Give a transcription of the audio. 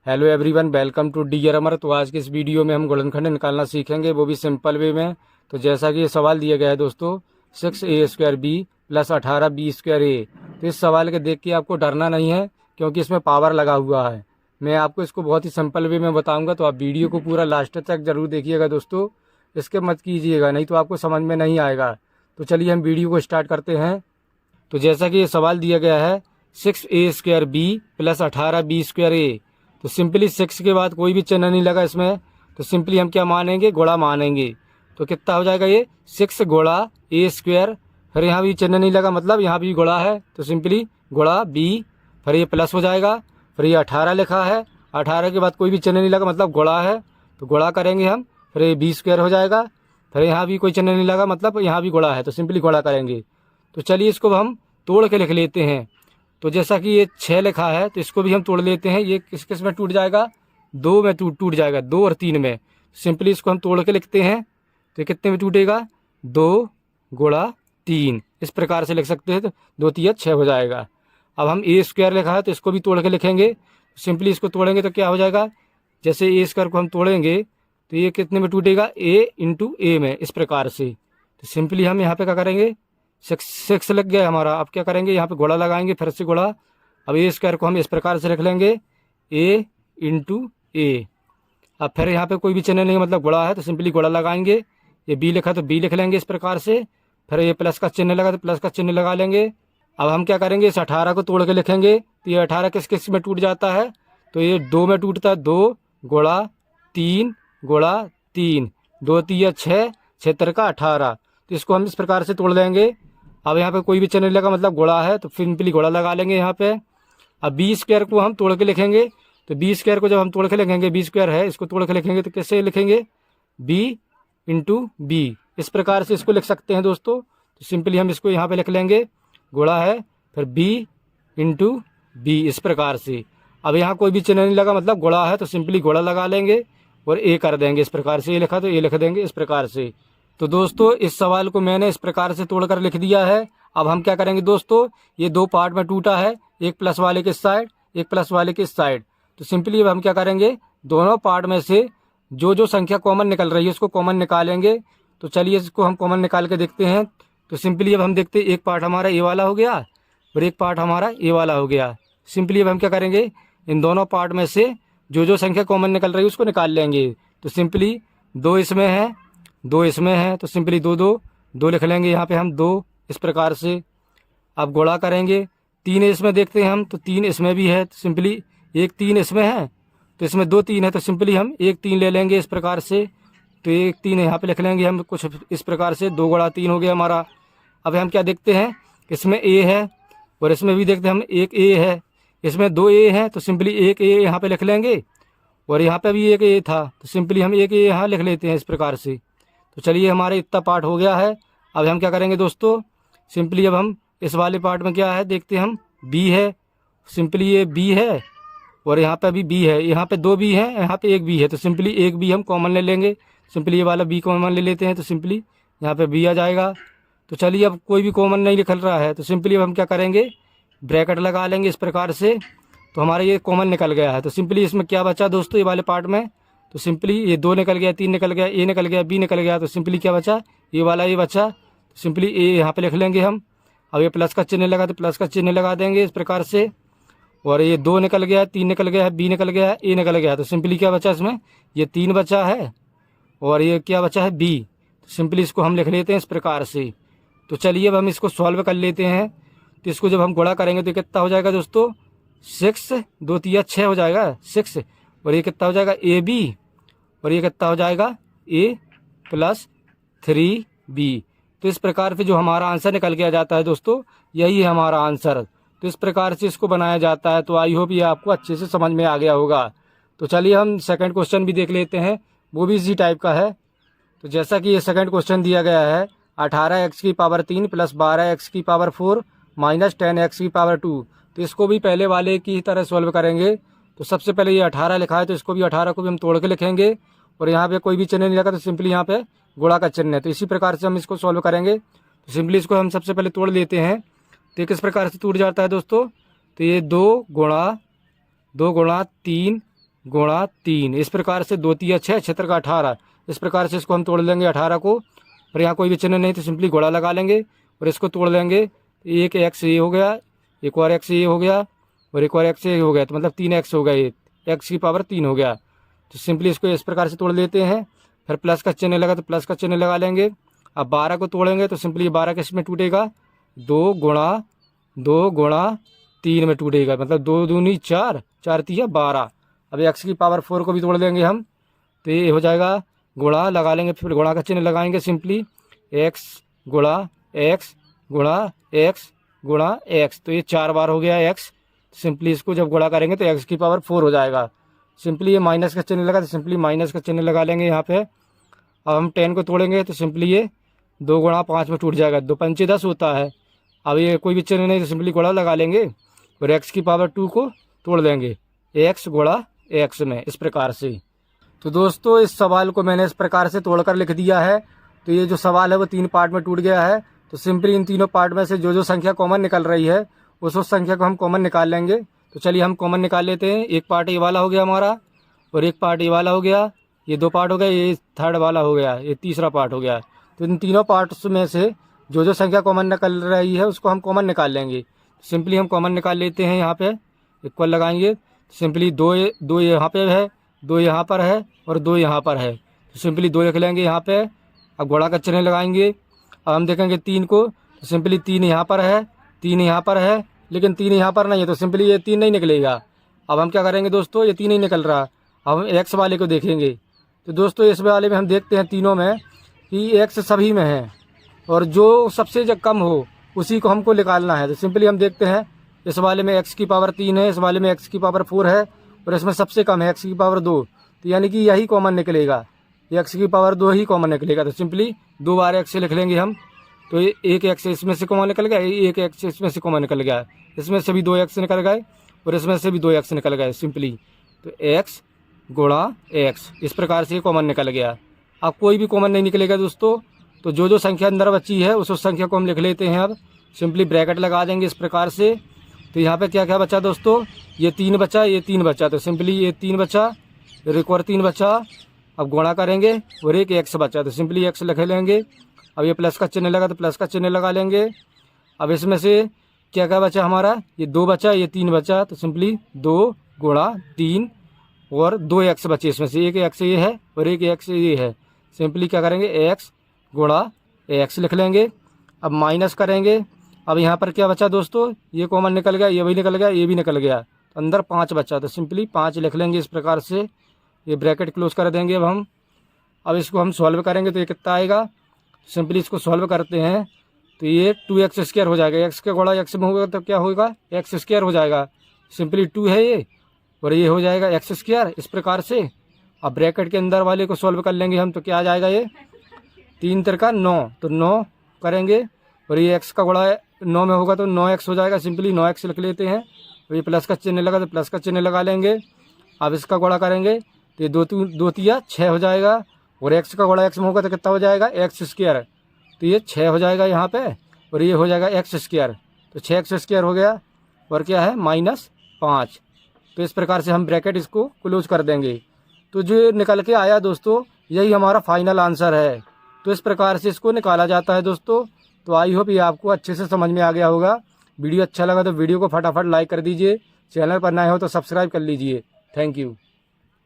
Hello everyone, welcome to the Amar. तो आज के इस वीडियो में हम गुणनखंड निकालना सीखेंगे, वो भी सिंपल वे में। तो जैसा कि ये सवाल दिया गया है दोस्तों, 6a² b + 18b²a। तो इस सवाल के देख के आपको डरना नहीं है, क्योंकि इसमें पावर लगा हुआ है। मैं आपको इसको बहुत ही सिंपल वे में बताऊंगा, तो आप वीडियो को पूरा लास्ट तक जरूर देखिएगा दोस्तों। इसके मत कीजिएगा, नहीं तो आपको समझ में नहीं आएगा। तो चलिए हम वीडियो को स्टार्ट करते हैं। तो जैसा कि ये सवाल दिया गया है 6a² b + 18b²a। तो सिंपली 6 के बाद कोई भी चिन्ह नहीं लगा इसमें, तो सिंपली हम क्या मानेंगे, गुणा मानेंगे। तो कितना हो जाएगा ये 6 गुणा a²। फिर यहाँ भी चिन्ह नहीं लगा, मतलब यहाँ भी गुणा है, तो सिंपली गुणा b। फिर ये प्लस हो जाएगा। फिर ये 18 लिखा है, 18 के बाद कोई भी चिन्ह नहीं लगा, मतलब गुणा है, तो गुणा करेंगे हम। फिर ये b² हो जाएगा। फिर यहाँ भी कोई चिन्ह नहीं लगा, मतलब यहाँ भी गुणा है, तो सिंपली गुणा करेंगे। तो चलिए इसको हम तोड़ के लिख लेते हैं। तो जैसा कि ये 6 लिखा है, तो इसको भी हम तोड़ लेते हैं। ये किस किस में टूट जाएगा, 2 में टूट जाएगा, 2 और 3 में। सिंपली इसको हम तोड़ के लिखते हैं। तो कितने में टूटेगा, 2 गुणा 3, इस प्रकार से लिख सकते हैं। तो 2 3 6 हो जाएगा। अब हम a² लिखा है, तो इसको भी तोड़ के लिखेंगे। सिंपली इसको तोड़ेंगे तो क्या हो जाएगा, जैसे a² को हम तोड़ेंगे तो ये कितने में टूटेगा, a × a में, इस प्रकार से। तो सिंपली हम यहाँ पे क्या करेंगे, 6 लग गया हमारा। अब क्या करेंगे, यहाँ पे गुणा लगाएंगे, फिर से गुणा। अब a² को हम इस प्रकार से रख लेंगे, a × a। अब फिर यहाँ पे कोई भी चिन्ह नहीं, मतलब गुणा है, तो सिंपली गुणा लगाएंगे। ये b लिखा तो b लिख लेंगे इस प्रकार से। फिर ये प्लस का चिन्ह लगा तो प्लस का चिन्ह लगा लेंगे। अब हम क्या करेंगे, इस 18 को तोड़ के लिखेंगे। तो ये 18 किस किस में टूट जाता है, तो ये 2 में टूटता है, 2 गुणा 3 गुणा 3, 2 3 6, 6 3 18। तो इसको हम इस प्रकार से तोड़ देंगे। अब यहाँ पे कोई भी चिन्ह नहीं लगा, मतलब गुणा है, तो सिंपली गुणा लगा लेंगे यहाँ पे। अब b² को हम तोड़ के लिखेंगे। तो b² को जब हम तोड़ के लिखेंगे, b² है, इसको तोड़ के लिखेंगे तो कैसे लिखेंगे, b × b, इस प्रकार से इसको लिख सकते हैं दोस्तों। तो सिंपली हम इसको यहाँ पे लिख लेंगे, गुणा है, फिर b × b, इस प्रकार से। अब यहाँ कोई भी चिन्ह नहीं लगा, मतलब गुणा है, तो सिंपली गुणा लगा लेंगे और a कर देंगे इस प्रकार से। ये लिखा तो a लिख देंगे इस प्रकार से। तो दोस्तों इस सवाल को मैंने इस प्रकार से तोड़कर लिख दिया है। अब हम क्या करेंगे दोस्तों, ये 2 पार्ट में टूटा है, एक प्लस वाले के साइड, एक प्लस वाले के साइड। तो सिंपली अब हम क्या करेंगे, दोनों पार्ट में से जो संख्या कॉमन निकल रही है उसको कॉमन निकालेंगे। तो चलिए इसको हम कॉमन निकाल के देखते हैं। तो सिंपली अब हम देखते हैं, एक पार्ट हमारा ए वाला हो गया और एक पार्ट हमारा ए वाला हो गया। सिंपली अब हम क्या करेंगे, इन दोनों पार्ट में से जो संख्या कॉमन निकल रही है उसको निकाल लेंगे। तो सिंपली 2 इसमें है, 2 इसमें है, तो सिंपली 2 2 2 लिख लेंगे यहाँ पे हम, 2, इस प्रकार से। अब गुणा करेंगे, 3 इसमें देखते हैं हम, तो 3 इसमें भी है, तो सिंपली 1 3 इसमें है, तो इसमें 2 3 है, तो सिंपली हम 1 3 ले लेंगे इस प्रकार से। तो 1 3 यहाँ पे लिख लेंगे हम कुछ इस प्रकार से, 2 गुणा 3 हो गया हमारा। अब हम क्या देखते हैं, इसमें a है और इसमें भी देखते हैं हम, एक a है, इसमें 2 a हैं, तो सिंपली 1 a यहाँ पे लिख लेंगे। और यहाँ पे भी एक a था, तो सिंपली हम 1 a यहाँ लिख लेते हैं इस प्रकार से। तो चलिए हमारे इतना पार्ट हो गया है। अब हम क्या करेंगे दोस्तों, सिंपली अब हम इस वाले पार्ट में क्या है देखते हैं हम, b है, सिंपली ये b है और यहाँ पे भी b है, यहाँ पे 2 b है, यहाँ पे 1 b है, तो सिंपली 1 b हम कॉमन ले लेंगे। सिंपली ये वाला b कॉमन ले लेते हैं, तो सिंपली यहाँ पे b आ जाएगा। तो चलिए अब कोई भी कॉमन नहीं निकल रहा है, तो सिंपली अब हम क्या करेंगे, ब्रैकेट लगा लेंगे इस प्रकार से। तो हमारा ये कॉमन निकल गया है। तो सिंपली इसमें क्या बचा दोस्तों, ये वाले पार्ट में, तो सिंपली ये 2 निकल गया, 3 निकल गया, a निकल गया, b निकल गया, तो सिंपली क्या बचा, ये वाला ये बचा। तो सिंपली a यहाँ पे लिख लेंगे हम। अब ये प्लस का चिन्ह लगा तो प्लस का चिन्ह लगा देंगे इस प्रकार से। और ये 2 निकल गया, 3 निकल गया, b निकल गया, a निकल गया, तो सिंपली क्या बचा इसमें, ये 3 बचा है और ये क्या बचा है, b। तो सिंपली इसको हम लिख लेते हैं इस प्रकार से। तो चलिए अब हम इसको सॉल्व कर लेते हैं। तो इसको जब हम गुणा करेंगे तो कितना हो जाएगा दोस्तों, 6 2 3 6 हो जाएगा 6, और ये कितना हो जाएगा ab, और ये कितना हो जाएगा a + 3b। तो इस प्रकार से जो हमारा आंसर निकल के आ जाता है दोस्तों, यही है हमारा आंसर। तो इस प्रकार से इसको बनाया जाता है। तो आई होप ये आपको अच्छे से समझ में आ गया होगा। तो चलिए हम सेकंड क्वेश्चन भी देख लेते हैं, वो भी इसी टाइप का है। तो जैसा कि ये सेकंड क्वेश्चन दिया गया है, 18x³ + 12x4 - 10x2। तो इसको भी पहले वाले की तरह सॉल्व करेंगे। तो सबसे पहले ये 18 लिखा है, तो इसको भी 18 को भी हम तोड़ के लिखेंगे। और यहाँ पे कोई भी चिन्ह नहीं लगा, तो सिंपली यहाँ पे गुणा का चिन्ह है। तो इसी प्रकार से हम इसको सॉल्व करेंगे। तो सिंपली इसको हम सबसे पहले तोड़ लेते हैं। तो किस प्रकार से टूट जाता है दोस्तों, तो ये 2 गुणा 3 गुणा 3। इस प्रकार से 2 3 6, 6 का 18। इस प्रकार से इसको हम तोड़ लेंगे 18 को, और यहाँ कोई भी चिन्ह नहीं तो सिंपली गुणा लगा लेंगे और इसको तोड़ लेंगे। एक एक्स ये हो गया, एक और एक्स ये हो गया, और एक और एक्स ये हो गया, तो मतलब 3 एक्स हो गया, ये एक्स की पावर 3 हो गया। तो सिंपली इसको इस प्रकार से तोड़ लेते हैं। फिर प्लस का चिन्ह लगा तो प्लस का चिन्ह लगा लेंगे। अब 12 को तोड़ेंगे तो सिंपली 12 किस में टूटेगा, 2 गुणा 3 में टूटेगा, मतलब 2 दूनी 4, 4 3 12। अब एक्स की पावर 4 को भी तोड़ लेंगे हम, तो ये हो जाएगा गुणा लगा लेंगे, फिर गुणा का चिन्ह लगाएंगे सिंपली, एक्स गुणा एक्स गुणा एक्स गुणा एक्स, तो ये 4 बार हो गया एक्स। सिंपली इसको जब गुणा करेंगे तो एक्स की पावर 4 हो जाएगा। सिंपली ये माइनस का चिन्ह लगा तो सिंपली माइनस का चिन्ह लगा लेंगे यहाँ पे। अब हम 10 को तोड़ेंगे तो सिंपली ये 2 गुणा 5 में टूट जाएगा, 2 पंचे 10 होता है। अब ये कोई भी चिन्ह नहीं तो सिंपली गुणा लगा लेंगे और एक्स की पावर 2 को तोड़ देंगे, एक्स गुणा एक्स में, इस प्रकार से। तो दोस्तों इस सवाल को मैंने इस प्रकार से तोड़कर लिख दिया है। तो ये जो सवाल है वो 3 पार्ट में टूट गया है। तो सिंपली इन तीनों पार्ट में से जो संख्या कॉमन निकल रही है उस संख्या को हम कॉमन निकाल लेंगे। तो चलिए हम कॉमन निकाल लेते हैं। एक पार्ट ये वाला हो गया हमारा, और एक पार्ट ये वाला हो गया, ये 2 पार्ट हो गया, ये थर्ड वाला हो गया, ये तीसरा पार्ट हो गया। तो इन तीनों पार्ट्स में से जो संख्या कॉमन निकल रही है उसको हम कॉमन निकाल लेंगे। सिंपली हम कॉमन निकाल लेते हैं। यहाँ पे इक्वल लगाएंगे, सिंपली 2 यहाँ पे है, 2 यहाँ पर है और 2 यहाँ पर है, तो सिंपली 2 लिख लेंगे यहाँ पे। अब गुणा का चिन्ह लगाएंगे। अब हम देखेंगे 3 को, तो सिंपली 3 यहाँ पर है, 3 यहाँ पर है, लेकिन 3 यहाँ पर नहीं है, तो सिंपली ये 3 नहीं निकलेगा। अब हम क्या करेंगे दोस्तों, ये 3 नहीं निकल रहा। अब हम एक्स वाले को देखेंगे। तो दोस्तों इस वाले में हम देखते हैं तीनों में कि एक्स सभी में है, और जो सबसे जो कम हो उसी को हमको निकालना है। तो सिंपली हम देखते हैं इस वाले में एक्स की पावर 3 है, इस वाले में एक्स की पावर 4 है, और इसमें सबसे कम है एक्स की पावर 2, तो यानी कि यही कॉमन निकलेगा, एक्स की पावर 2 ही कॉमन निकलेगा। तो सिंपली 2 बार एक्स लिख लेंगे हम। तो एक एक्स इसमें से कॉमन निकल गया, एक एक्स इसमें से कॉमन निकल गया, इसमें से भी 2 एक्स निकल गए और इसमें से भी 2 एक्स निकल गए सिंपली। तो एक्स गुणा एक्स, इस प्रकार से कॉमन निकल गया। अब कोई भी कॉमन नहीं निकलेगा दोस्तों, तो जो संख्या अंदर बची है उस संख्या को हम लिख लेते हैं। अब सिंपली ब्रैकेट लगा देंगे इस प्रकार से। तो यहाँ पे क्या क्या बचा दोस्तों, ये 3 बचा, ये 3 बचा, तो सिंपली ये 3 बचा, एक और 3 बचा। अब गुणा करेंगे और एक एक्स बचा, तो सिंपली एक्स लिख लेंगे। अब ये प्लस का चिन्ह लगा तो प्लस का चिन्ह लगा लेंगे। अब इसमें से क्या क्या बचा हमारा, ये 2 बचा, ये 3 बचा, तो सिंपली 2 गुणा 3 और 2 एक्स बचे, इसमें से एक एक्स ये है और एक एक्स ये है। सिंपली क्या करेंगे, एक्स गुणा एक्स लिख लेंगे। अब माइनस करेंगे। अब यहाँ पर क्या बचा दोस्तों, ये कॉमन निकल गया, ये भी निकल गया, ये भी निकल गया, तो अंदर 5 बचा, तो सिंपली 5 लिख लेंगे इस प्रकार से। ये ब्रैकेट क्लोज कर देंगे अब हम। अब इसको हम सॉल्व करेंगे तो ये कितना आएगा, सिंपली इसको सॉल्व करते हैं तो ये 2x² हो जाएगा। एक्स का गुणा एक्स में होगा तो क्या होगा, x² हो जाएगा। सिंपली 2 है ये, और ये हो जाएगा x², इस प्रकार से। अब ब्रैकेट के अंदर वाले को सॉल्व कर लेंगे हम, तो क्या आ जाएगा, ये 3 तिरका 9, तो 9 करेंगे, और ये x का गुणा 9 में होगा तो 9x हो जाएगा। सिंपली 9x लिख लेते हैं। और ये प्लस का चिन्ह लगा तो प्लस का चिन्ह लगा लेंगे। अब इसका गुणा करेंगे तो ये 2 3 6 हो जाएगा, और x का गुणा x में होगा तो कितना हो जाएगा, x², तो ये 6 हो जाएगा यहाँ पे, और ये हो जाएगा x², तो 6x² हो गया, और क्या है -5। तो इस प्रकार से हम ब्रैकेट इसको क्लोज कर देंगे। तो जो निकल के आया दोस्तों, यही हमारा फाइनल आंसर है। तो इस प्रकार से इसको निकाला जाता है दोस्तों। तो आई होप ये आपको अच्छे से समझ में आ गया होगा। वीडियो अच्छा लगा तो वीडियो को फटाफट लाइक कर दीजिए, चैनल पर नए हो तो सब्सक्राइब कर लीजिए। Thank you.